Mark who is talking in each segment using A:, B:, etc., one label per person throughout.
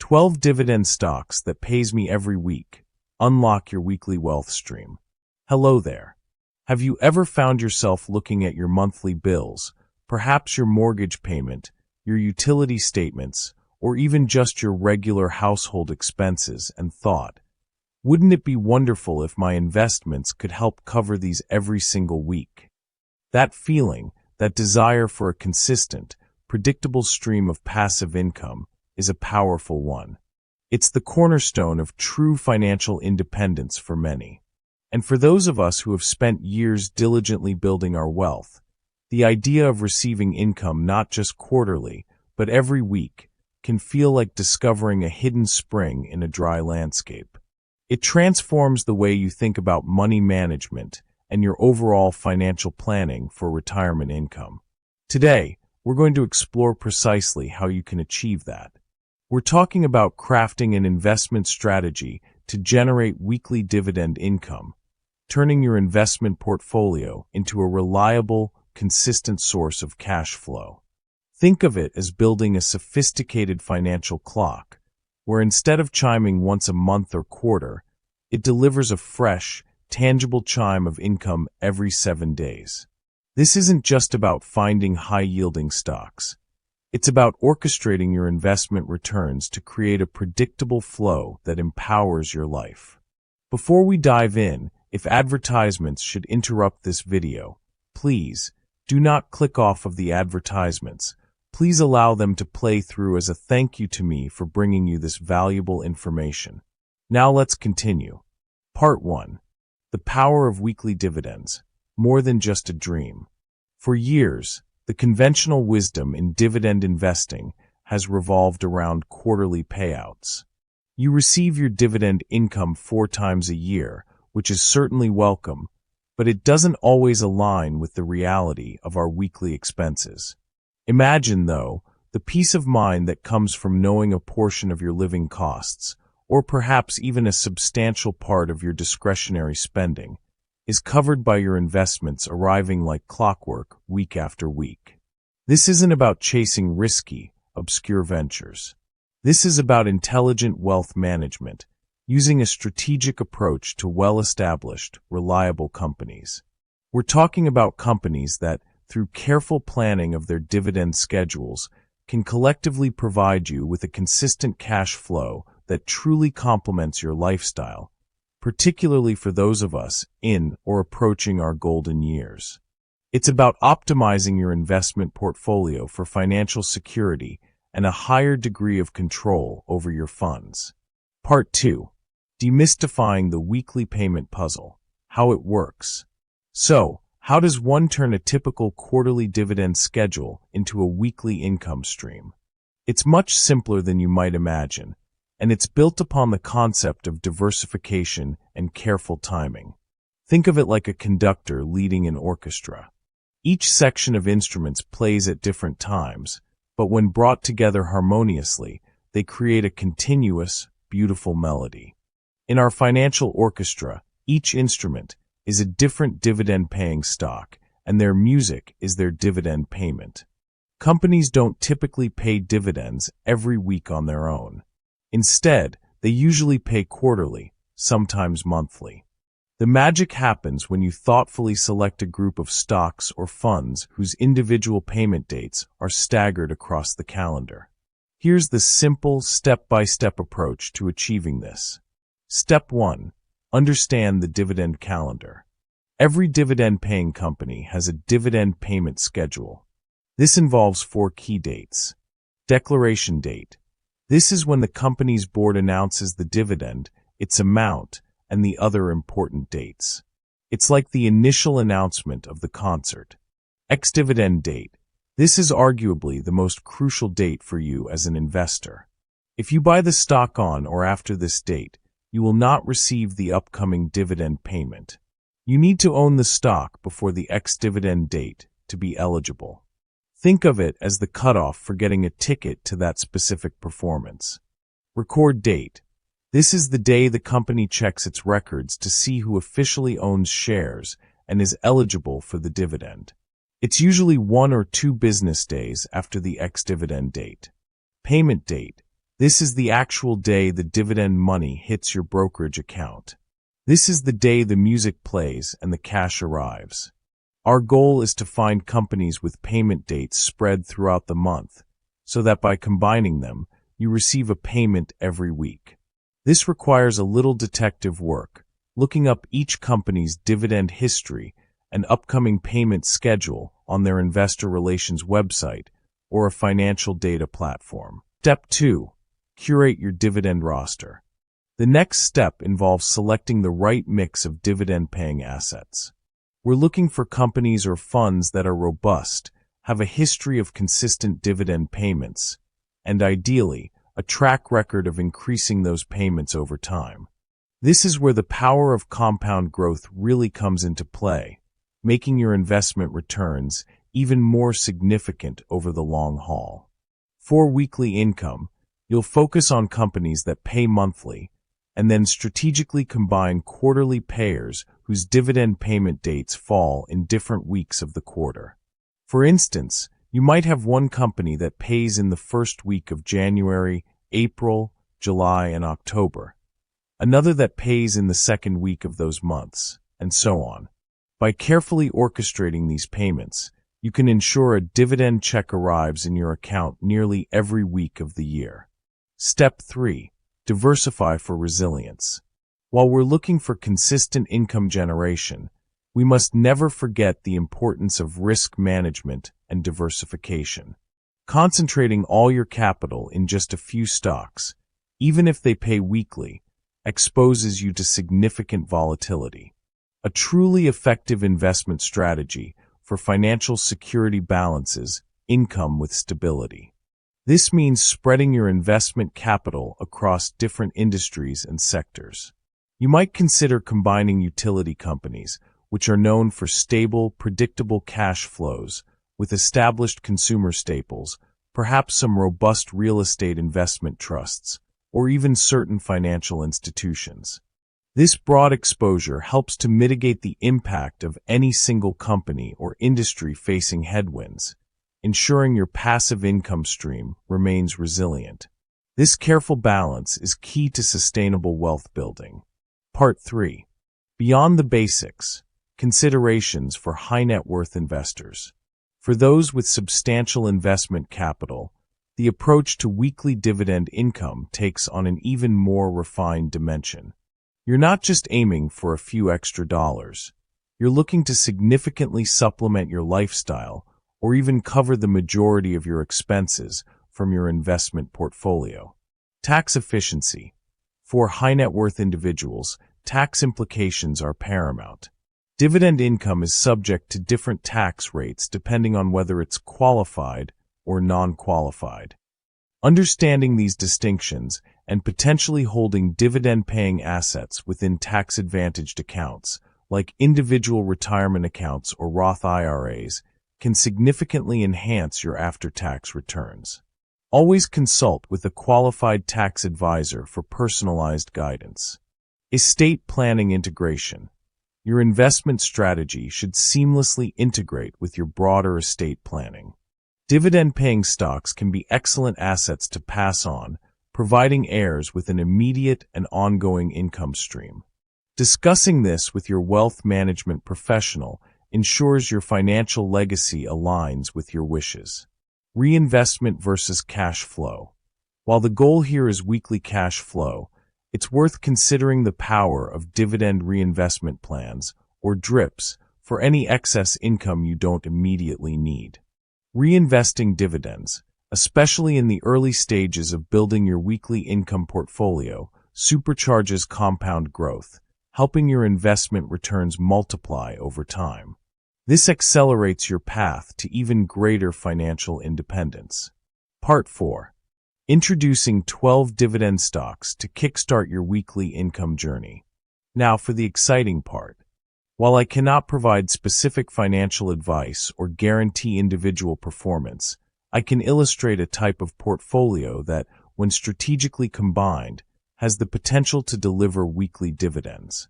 A: 12 dividend stocks that pays me every week. Unlock your weekly wealth stream. Hello there. Have you ever found yourself looking at your monthly bills, perhaps your mortgage payment, your utility statements, or even just your regular household expenses and thought, wouldn't it be wonderful if my investments could help cover these every single week? That feeling, that desire for a consistent, predictable stream of passive income is a powerful one. It's the cornerstone of true financial independence for many. And for those of us who have spent years diligently building our wealth, the idea of receiving income not just quarterly, but every week, can feel like discovering a hidden spring in a dry landscape. It transforms the way you think about money management and your overall financial planning for retirement income. Today, we're going to explore precisely how you can achieve that. We're talking about crafting an investment strategy to generate weekly dividend income, turning your investment portfolio into a reliable, consistent source of cash flow. Think of it as building a sophisticated financial clock, where instead of chiming once a month or quarter, it delivers a fresh, tangible chime of income every 7 days. This isn't just about finding high-yielding stocks. It's about orchestrating your investment returns to create a predictable flow that empowers your life. Before we dive in, if advertisements should interrupt this video, please do not click off of the advertisements. Please allow them to play through as a thank you to me for bringing you this valuable information. Now let's continue. Part 1. The power of weekly dividends, more than just a dream. For years, the conventional wisdom in dividend investing has revolved around quarterly payouts. You receive your dividend income 4 times a year, which is certainly welcome, but it doesn't always align with the reality of our weekly expenses. Imagine, though, the peace of mind that comes from knowing a portion of your living costs, or perhaps even a substantial part of your discretionary spending, is covered by your investments arriving like clockwork week after week. This isn't about chasing risky, obscure ventures. This is about intelligent wealth management, using a strategic approach to well-established, reliable companies. We're talking about companies that, through careful planning of their dividend schedules, can collectively provide you with a consistent cash flow that truly complements your lifestyle, particularly for those of us in or approaching our golden years. It's about optimizing your investment portfolio for financial security and a higher degree of control over your funds. Part 2. Demystifying the weekly payment puzzle. How it works. So, how does one turn a typical quarterly dividend schedule into a weekly income stream? It's much simpler than you might imagine, and it's built upon the concept of diversification and careful timing. Think of it like a conductor leading an orchestra. Each section of instruments plays at different times, but when brought together harmoniously, they create a continuous, beautiful melody. In our financial orchestra, each instrument is a different dividend-paying stock, and their music is their dividend payment. Companies don't typically pay dividends every week on their own. Instead, they usually pay quarterly, sometimes monthly. The magic happens when you thoughtfully select a group of stocks or funds whose individual payment dates are staggered across the calendar. Here's the simple, step-by-step approach to achieving this. Step 1. Understand the dividend calendar. Every dividend-paying company has a dividend payment schedule. This involves 4 key dates. Declaration date. This is when the company's board announces the dividend, its amount, and the other important dates. It's like the initial announcement of the concert. Ex-dividend date. This is arguably the most crucial date for you as an investor. If you buy the stock on or after this date, you will not receive the upcoming dividend payment. You need to own the stock before the ex-dividend date to be eligible. Think of it as the cutoff for getting a ticket to that specific performance. Record date. This is the day the company checks its records to see who officially owns shares and is eligible for the dividend. It's usually 1 or 2 business days after the ex-dividend date. Payment date. This is the actual day the dividend money hits your brokerage account. This is the day the music plays and the cash arrives. Our goal is to find companies with payment dates spread throughout the month, so that by combining them, you receive a payment every week. This requires a little detective work, looking up each company's dividend history and upcoming payment schedule on their investor relations website or a financial data platform. Step 2. Curate your dividend roster. The next step involves selecting the right mix of dividend-paying assets. We're looking for companies or funds that are robust, have a history of consistent dividend payments, and ideally, a track record of increasing those payments over time. This is where the power of compound growth really comes into play, making your investment returns even more significant over the long haul. For weekly income, you'll focus on companies that pay monthly, and then strategically combine quarterly payers whose dividend payment dates fall in different weeks of the quarter. For instance, you might have one company that pays in the first week of January, April, July, and October, another that pays in the second week of those months, and so on. By carefully orchestrating these payments, you can ensure a dividend check arrives in your account nearly every week of the year. Step 3. Diversify for resilience. While we're looking for consistent income generation, we must never forget the importance of risk management and diversification. Concentrating all your capital in just a few stocks, even if they pay weekly, exposes you to significant volatility. A truly effective investment strategy for financial security balances income with stability. This means spreading your investment capital across different industries and sectors. You might consider combining utility companies, which are known for stable, predictable cash flows, with established consumer staples, perhaps some robust real estate investment trusts, or even certain financial institutions. This broad exposure helps to mitigate the impact of any single company or industry facing headwinds, ensuring your passive income stream remains resilient. This careful balance is key to sustainable wealth building. Part 3. Beyond the basics, considerations for high net worth investors. For those with substantial investment capital, the approach to weekly dividend income takes on an even more refined dimension. You're not just aiming for a few extra dollars. You're looking to significantly supplement your lifestyle or even cover the majority of your expenses from your investment portfolio. Tax efficiency. For high net worth individuals, tax implications are paramount. Dividend income is subject to different tax rates depending on whether it's qualified or non-qualified. Understanding these distinctions and potentially holding dividend-paying assets within tax-advantaged accounts, like individual retirement accounts or Roth IRAs, can significantly enhance your after-tax returns. Always consult with a qualified tax advisor for personalized guidance. Estate planning integration. Your investment strategy should seamlessly integrate with your broader estate planning. Dividend-paying stocks can be excellent assets to pass on, providing heirs with an immediate and ongoing income stream. Discussing this with your wealth management professional ensures your financial legacy aligns with your wishes. Reinvestment versus cash flow. While the goal here is weekly cash flow, it's worth considering the power of dividend reinvestment plans, or DRIPs, for any excess income you don't immediately need. Reinvesting dividends, especially in the early stages of building your weekly income portfolio, supercharges compound growth, helping your investment returns multiply over time. This accelerates your path to even greater financial independence. Part 4. Introducing 12 dividend stocks to kickstart your weekly income journey. Now for the exciting part. While I cannot provide specific financial advice or guarantee individual performance, I can illustrate a type of portfolio that, when strategically combined, has the potential to deliver weekly dividends.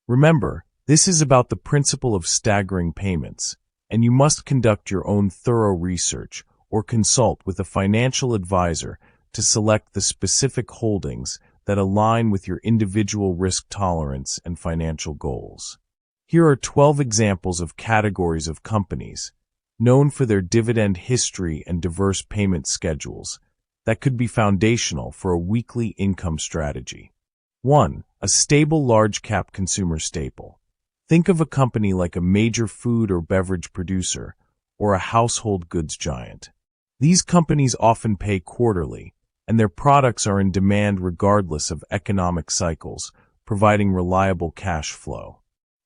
A: Remember, this is about the principle of staggering payments, and you must conduct your own thorough research or consult with a financial advisor to select the specific holdings that align with your individual risk tolerance and financial goals. Here are 12 examples of categories of companies known for their dividend history and diverse payment schedules that could be foundational for a weekly income strategy. 1. A stable large-cap consumer staple. Think of a company like a major food or beverage producer or a household goods giant. These companies often pay quarterly, and their products are in demand regardless of economic cycles, providing reliable cash flow.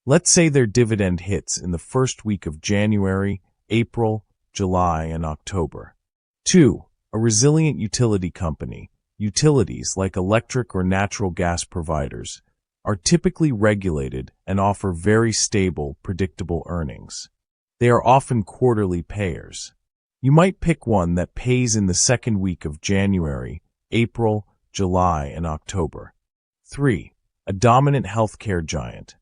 A: Let's say their dividend hits in the first week of January, April, July, and October. 2. A resilient utility company. Utilities, like electric or natural gas providers, are typically regulated and offer very stable, predictable earnings. They are often quarterly payers. You might pick one that pays in the second week of January, April, July, and October. 3. A dominant healthcare giant.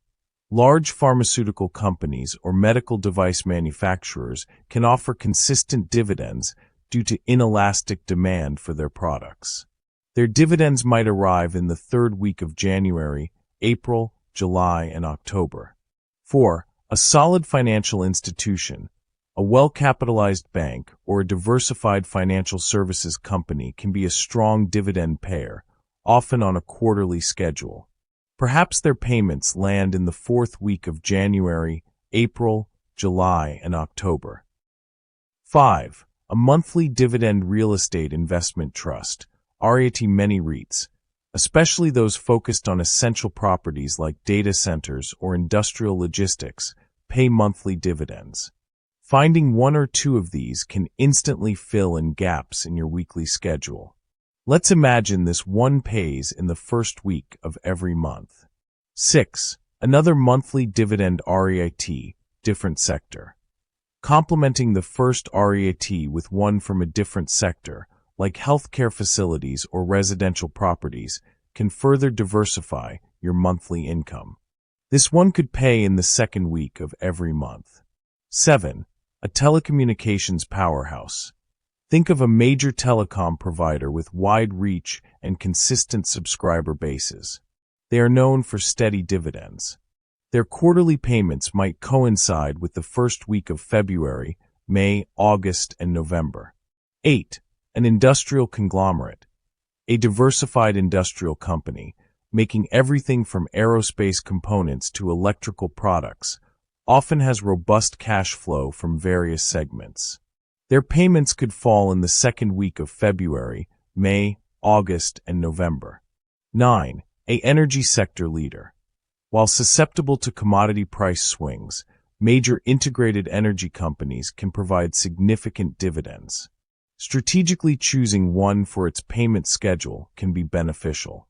A: Large pharmaceutical companies or medical device manufacturers can offer consistent dividends due to inelastic demand for their products. Their dividends might arrive in the third week of January, April, July, and October. 4. A solid financial institution. A well-capitalized bank or a diversified financial services company can be a strong dividend payer, often on a quarterly schedule. Perhaps their payments land in the fourth week of January, April, July, and October. 5. A monthly dividend real estate investment trust, REIT. Many REITs, especially those focused on essential properties like data centers or industrial logistics, pay monthly dividends. Finding one or two of these can instantly fill in gaps in your weekly schedule. Let's imagine this one pays in the first week of every month. 6. Another monthly dividend REIT, different sector. Complementing the first REIT with one from a different sector, like healthcare facilities or residential properties, can further diversify your monthly income. This one could pay in the second week of every month. 7. A telecommunications powerhouse. Think of a major telecom provider with wide reach and consistent subscriber bases. They are known for steady dividends. Their quarterly payments might coincide with the first week of February, May, August, and November. 8. An industrial conglomerate. A diversified industrial company, making everything from aerospace components to electrical products, often has robust cash flow from various segments. Their payments could fall in the second week of February, May, August, and November. 9. A energy sector leader. While susceptible to commodity price swings, major integrated energy companies can provide significant dividends. Strategically choosing one for its payment schedule can be beneficial.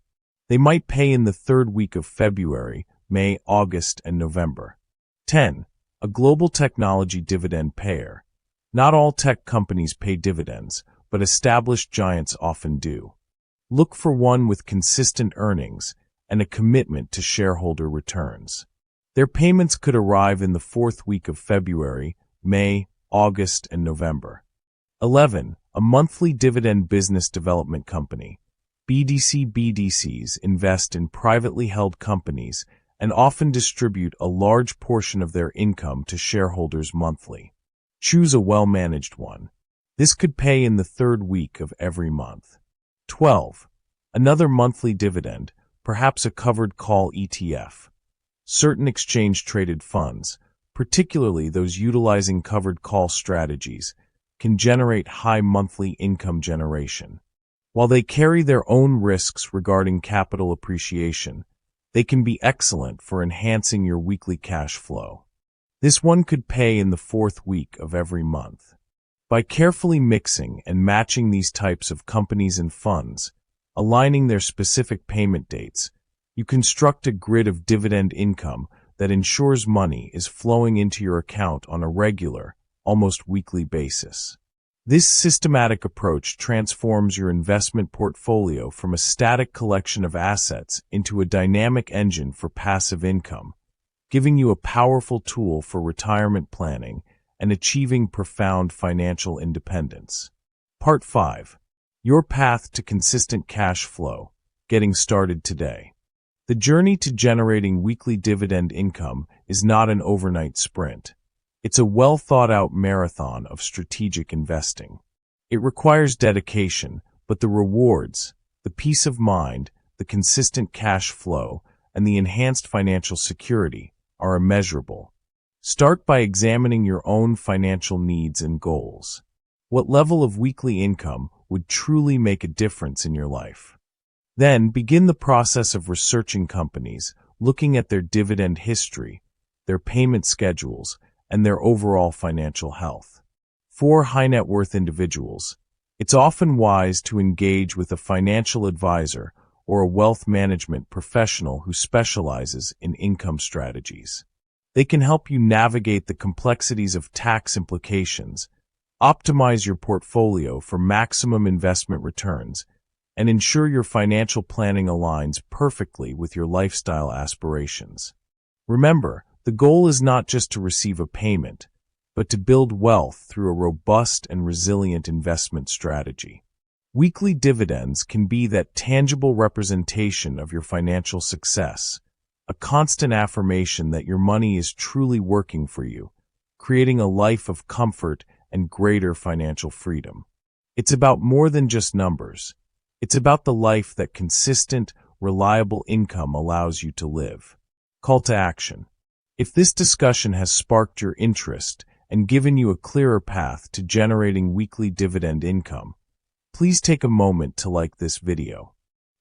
A: They might pay in the third week of February, May, August, and November. 10. A global technology dividend payer. Not all tech companies pay dividends, but established giants often do. Look for one with consistent earnings and a commitment to shareholder returns. Their payments could arrive in the fourth week of February, May, August, and November. 11. A monthly dividend business development company. BDCs invest in privately held companies and often distribute a large portion of their income to shareholders monthly. Choose a well-managed one. This could pay in the third week of every month. 12. Another monthly dividend, perhaps a covered call ETF. Certain exchange-traded funds, particularly those utilizing covered call strategies, can generate high monthly income generation. While they carry their own risks regarding capital appreciation, they can be excellent for enhancing your weekly cash flow. This one could pay in the fourth week of every month. By carefully mixing and matching these types of companies and funds, aligning their specific payment dates, you construct a grid of dividend income that ensures money is flowing into your account on a regular, almost weekly basis. This systematic approach transforms your investment portfolio from a static collection of assets into a dynamic engine for passive income, giving you a powerful tool for retirement planning and achieving profound financial independence. Part 5. Your path to consistent cash flow, getting started today. The journey to generating weekly dividend income is not an overnight sprint. It's a well-thought-out marathon of strategic investing. It requires dedication, but the rewards, the peace of mind, the consistent cash flow, and the enhanced financial security are immeasurable. Start by examining your own financial needs and goals. What level of weekly income would truly make a difference in your life? Then begin the process of researching companies, looking at their dividend history, their payment schedules, and their overall financial health. For high net worth individuals, it's often wise to engage with a financial advisor or a wealth management professional who specializes in income strategies. They can help you navigate the complexities of tax implications, optimize your portfolio for maximum investment returns, and ensure your financial planning aligns perfectly with your lifestyle aspirations. Remember, the goal is not just to receive a payment, but to build wealth through a robust and resilient investment strategy. Weekly dividends can be that tangible representation of your financial success, a constant affirmation that your money is truly working for you, creating a life of comfort and greater financial freedom. It's about more than just numbers. It's about the life that consistent, reliable income allows you to live. Call to action. If this discussion has sparked your interest and given you a clearer path to generating weekly dividend income, please take a moment to like this video.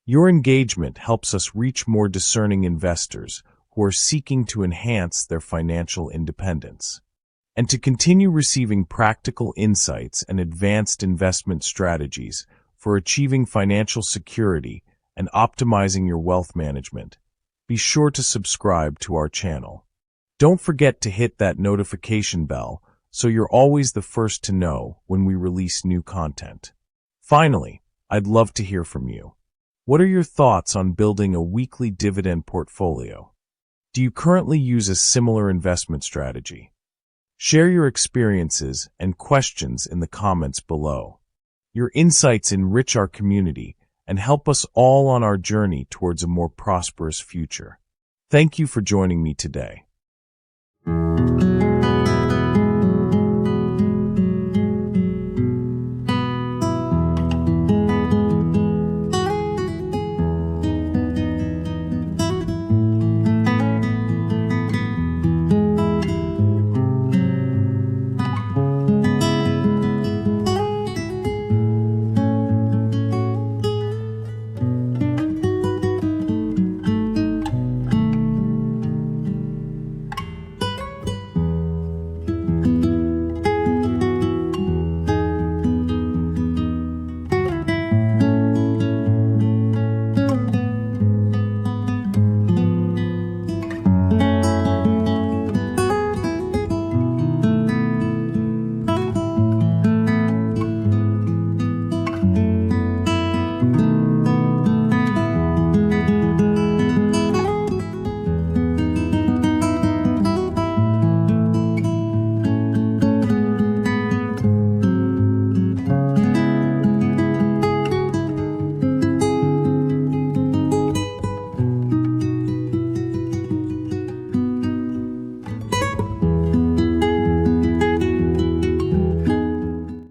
A: Your engagement helps us reach more discerning investors who are seeking to enhance their financial independence. And to continue receiving practical insights and advanced investment strategies for achieving financial security and optimizing your wealth management, be sure to subscribe to our channel. Don't forget to hit that notification bell so you're always the first to know when we release new content. Finally, I'd love to hear from you. What are your thoughts on building a weekly dividend portfolio? Do you currently use a similar investment strategy? Share your experiences and questions in the comments below. Your insights enrich our community and help us all on our journey towards a more prosperous future. Thank you for joining me today.